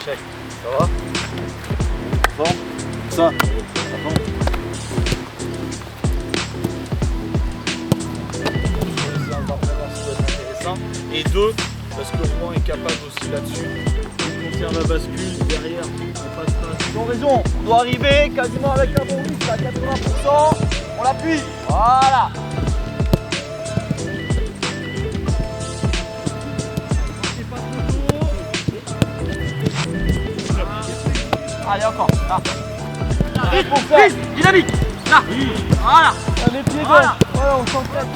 Check. Ça va? Bon. Ça. Bon. Et deux, parce que Rouen est capable aussi là-dessus. On tient la bascule, derrière, on passe pas. Ils ont raison, on doit arriver quasiment avec un bon risque à 80%. On l'appuie, voilà. Allez, encore, là. Vite, dynamique, là. Voilà. Les pieds gauche, voilà, on s'entraîne.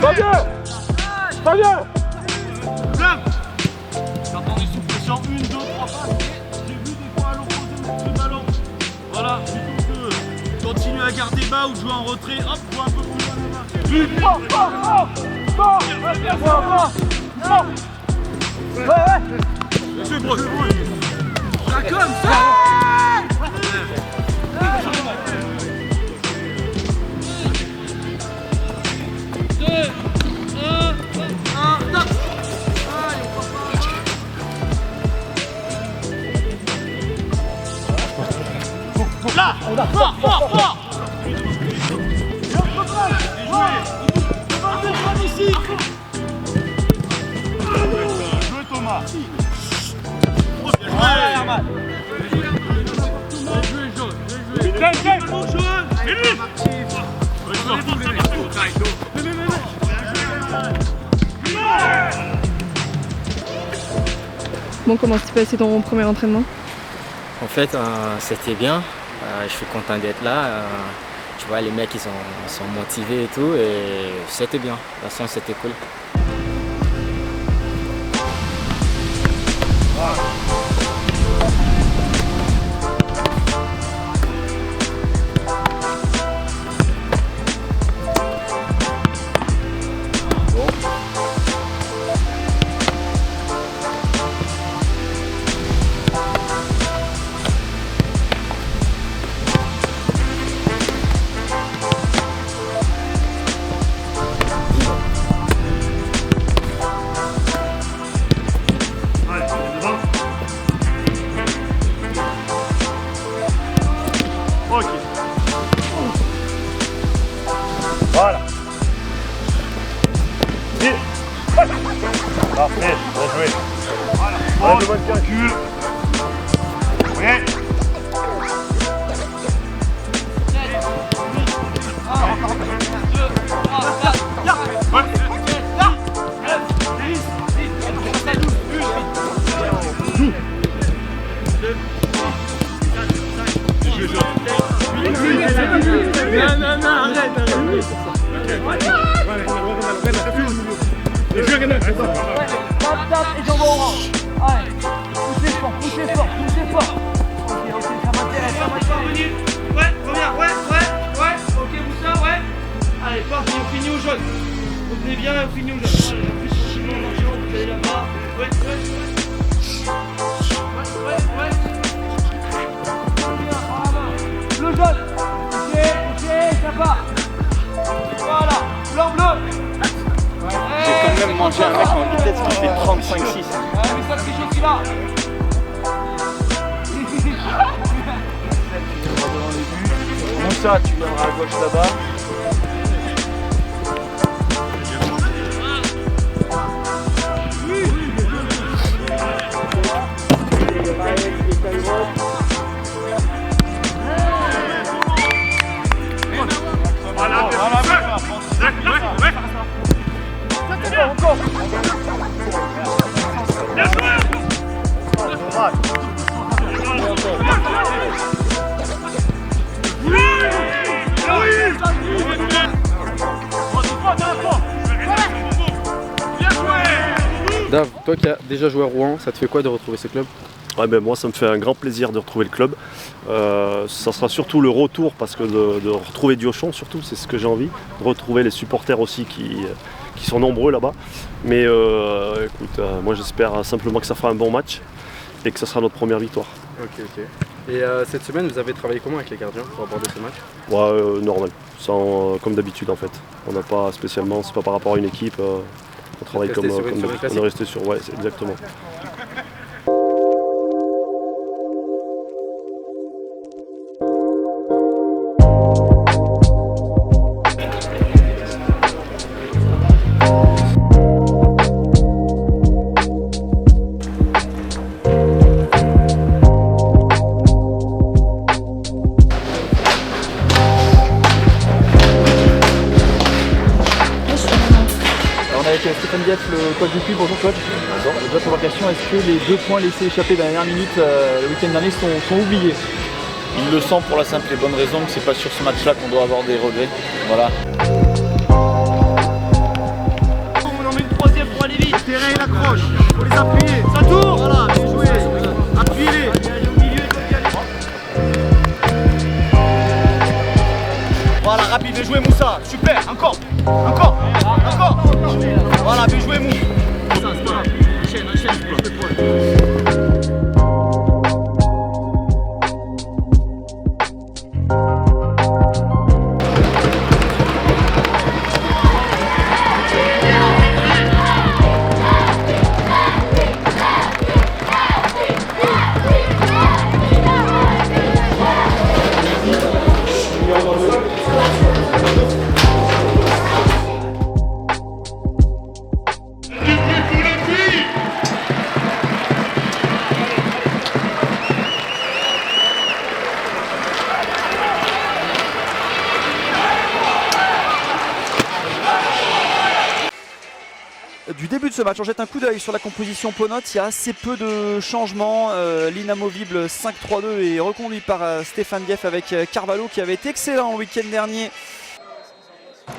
Pas bien! Pas bien! Blanc! J'entends des sous-pressions, 1, 2, 3 passes. J'ai vu des fois à l'opposé du ballon. Voilà, plutôt que continuer à garder bas ou jouer en retrait, hop, jouer un peu plus loin là-bas. Ouais! C'est bon, c'est bon! Ça comme ça! Là, fort, fort, fort. Ici. Jouez Thomas. Bien joué Herman. Bien joué jaune. Bien joué jaune. Bon, comment s'est passé ton premier entraînement? En fait, c'était bien. Je suis content d'être là. Tu vois, les mecs, ils sont motivés et tout. Et c'était bien. De toute façon, c'était cool. Voilà. Parfait, bien joué. Voilà. On recule. Ouais. Non, arrête. Tape et jambes orange. Allez, poussez fort. Ok, ça m'intéresse. Ouais, reviens, ouais. Ok, Moussa, ouais. Allez, parti, on finit au jaune. Revenez bien, on finit au jaune. Allez, en plus, Simon, vous allez là-bas. Ouais. Le jaune. Ok, ça part. Voilà, blanc bleu. J'ai quand même mangé un mec en vitesse qui fait 35-6. Mais ça triche aussi là. Où ça, tu viendras à gauche là-bas. Encore. Dave, toi qui as déjà joué à Rouen, ça te fait quoi de retrouver ce club? Ouais, ben moi ça me fait un grand plaisir de retrouver le club. Ça sera surtout le retour parce que de retrouver Diochon surtout, c'est ce que j'ai envie. De retrouver les supporters aussi qui sont nombreux là-bas. Mais écoute, moi j'espère simplement que ça fera un bon match et que ça sera notre première victoire. Ok. Et cette semaine, vous avez travaillé comment avec les gardiens pour aborder ce match? Ouais, normal, comme d'habitude en fait. On n'a pas spécialement, c'est pas par rapport à une équipe, on travaille resté comme sur une d'habitude. classique. On est resté sur, ouais, c'est exactement. On est avec Stéphane Diaz, le coach du Puy. Bonjour coach. Bonjour. Déjà première question, est-ce que les 2 points laissés échapper dans la dernière minute le week-end dernier sont oubliés? Il le sent pour la simple et bonne raison que c'est pas sur ce match-là qu'on doit avoir des regrets. Voilà. On en met une troisième pour aller vite. Terrain il accroche. Faut les appuyer. Ça tourne. Voilà, bien joué. Appuyez-les. Au milieu, il faut y aller. Voilà, rapide, bien joué Moussa. Super, encore. Encore. Encore. Voilà, bien joué Mou. Ça, c'est pas grave. Enchaîne, Du début de ce match, on jette un coup d'œil sur la composition Peaunotte. Il y a assez peu de changements. L'inamovible 5-3-2 est reconduit par Stéphane Dief avec Carvalho qui avait été excellent le week-end dernier.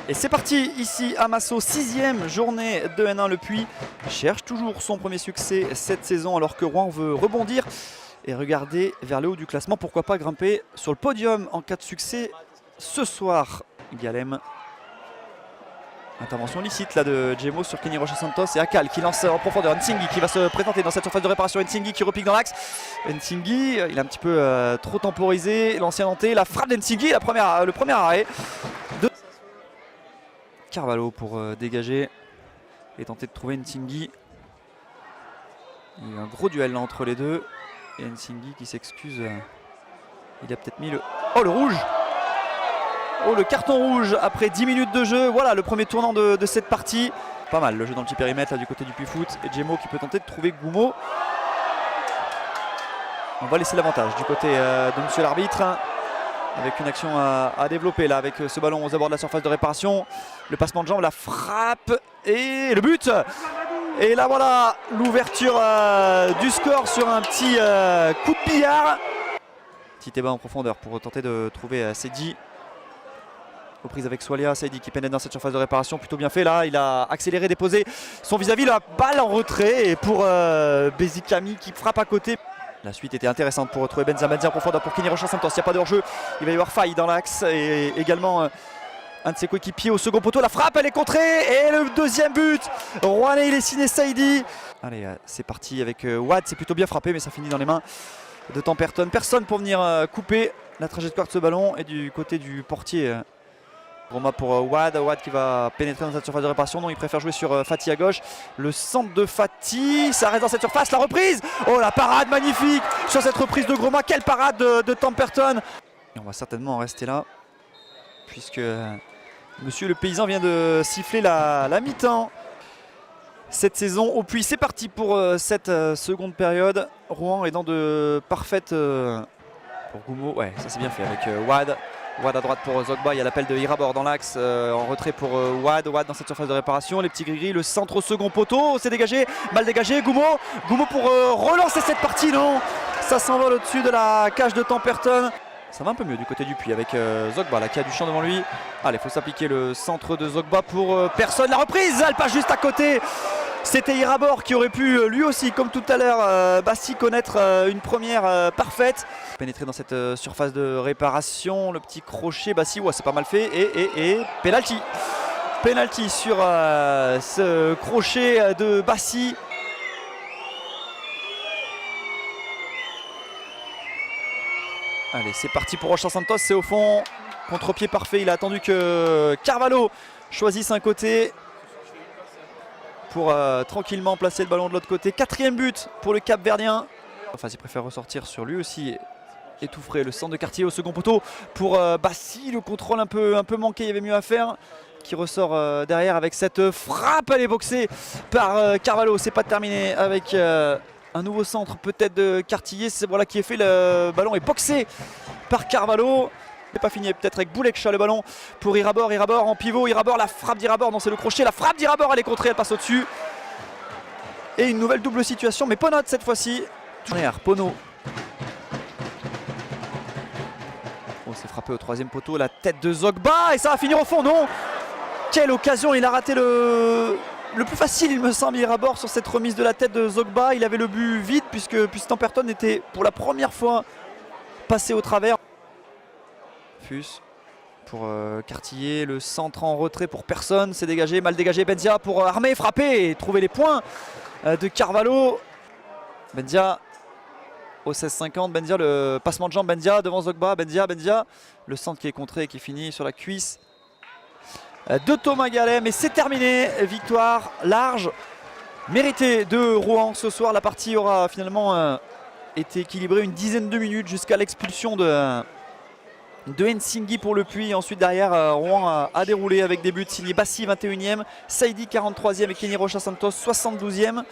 Et c'est parti ici à Massot, 6e journée de N1. Le Puy cherche toujours son premier succès cette saison alors que Rouen veut rebondir et regarder vers le haut du classement. Pourquoi pas grimper sur le podium en cas de succès ce soir. Galem. Intervention licite là de Djemo sur Kenny Rocha Santos et Akal qui lance en profondeur. Nsingi qui va se présenter dans cette surface de réparation. Nsingi qui repique dans l'axe. Nsingi, il a un petit peu trop temporisé. L'ancien Nantais, la frappe d'Nsingi, le premier arrêt de Carvalho pour dégager et tenter de trouver Nsingi. Il y a eu un gros duel là, entre les deux. Et Nsingi qui s'excuse. Il a peut-être mis le... Oh, le rouge! Oh, le carton rouge après 10 minutes de jeu. Voilà le premier tournant de cette partie. Pas mal le jeu dans le petit périmètre là, du côté du Puy Foot. Et Djemo qui peut tenter de trouver Goumo. On va laisser l'avantage du côté de monsieur l'arbitre. Avec une action à développer là avec ce ballon aux abords de la surface de réparation. Le passement de jambe, la frappe et le but. Et là voilà l'ouverture du score sur un petit coup de billard. Petit débat en profondeur pour tenter de trouver Seydi. Reprise avec Swalia, Seydi qui pénètre dans cette surface de réparation, plutôt bien fait là, il a accéléré, déposé son vis-à-vis, la balle en retrait et pour Bezikami qui frappe à côté. La suite était intéressante pour retrouver Benzamadi en profondeur pour Kenny Rocha Santos, il n'y a pas de hors-jeu, il va y avoir faille dans l'axe et également un de ses coéquipiers au second poteau, la frappe elle est contrée et le deuxième but, Rouennais il est signé Seydi. Allez c'est parti avec Wad, c'est plutôt bien frappé mais ça finit dans les mains de Temperton, personne pour venir couper la trajectoire de ce ballon et du côté du portier. Roma pour Wad qui va pénétrer dans cette surface de réparation. Non, il préfère jouer sur Fati à gauche. Le centre de Fati, ça reste dans cette surface. La reprise, oh la parade magnifique sur cette reprise de Groma. Quelle parade de Temperton. Et on va certainement en rester là puisque monsieur le paysan vient de siffler la mi-temps cette saison au Puy. C'est parti pour cette seconde période. Rouen est dans de parfaites pour Goumo. Ouais, ça c'est bien fait avec Wad. Wad à droite pour Zogba, il y a l'appel de Irabor dans l'axe, en retrait pour Wad dans cette surface de réparation, les petits gris-gris, le centre au second poteau, c'est dégagé, mal dégagé, Goumo pour relancer cette partie, non, ça s'envole au-dessus de la cage de Temperton. Ça va un peu mieux du côté du Puy avec Zogba là, qui a du champ devant lui. Allez, il faut s'appliquer le centre de Zogba pour personne, la reprise, elle passe juste à côté. C'était Irabor qui aurait pu lui aussi, comme tout à l'heure, Bassi connaître une première parfaite. Pénétrer dans cette surface de réparation, le petit crochet, Bassi, ouais, c'est pas mal fait. Et penalty. Penalty sur ce crochet de Bassi. Allez, c'est parti pour Rocha Santos, c'est au fond. Contre-pied parfait, il a attendu que Carvalho choisisse un côté pour tranquillement placer le ballon de l'autre côté. 4e but pour le Cap-Verdien. Enfin, il préfère ressortir sur lui aussi. Étouffé le centre de quartier au second poteau pour Bassi. Le contrôle un peu manqué, il y avait mieux à faire. Qui ressort derrière avec cette frappe. Elle est boxée par Carvalho. C'est pas terminé avec un nouveau centre peut-être de Cartillier. C'est voilà qui est fait. Le ballon est boxé par Carvalho. C'est pas fini peut-être avec Boulekcha, le ballon pour Irabor. Irabor en pivot. Irabor, la frappe d'Irabor. Non, c'est le crochet. La frappe d'Irabor, elle est contrée, elle passe au-dessus. Et une nouvelle double situation. Mais Ponot cette fois-ci. Pono. Oh, c'est frappé au 3e poteau. La tête de Zogba. Et ça va finir au fond, non? Quelle occasion, il a raté le plus facile, il me semble, Irabor sur cette remise de la tête de Zogba. Il avait le but vide puisque Temperton était pour la première fois passé au travers. Fus pour Cartillier, le centre en retrait pour personne, c'est dégagé, mal dégagé. Benzia pour armer, frapper et trouver les points de Carvalho. Benzia au 16-50, Benzia, le passement de jambe, Benzia devant Zogba, Benzia, le centre qui est contré et qui finit sur la cuisse de Thomas Gallet, mais c'est terminé. Victoire large, méritée de Rouen ce soir. La partie aura finalement été équilibrée une dizaine de minutes jusqu'à l'expulsion de Nsinghi pour le Puy. Ensuite derrière Rouen a déroulé avec des buts signés Bassi 21e, Saidi 43e et Kenny Rocha Santos 72e.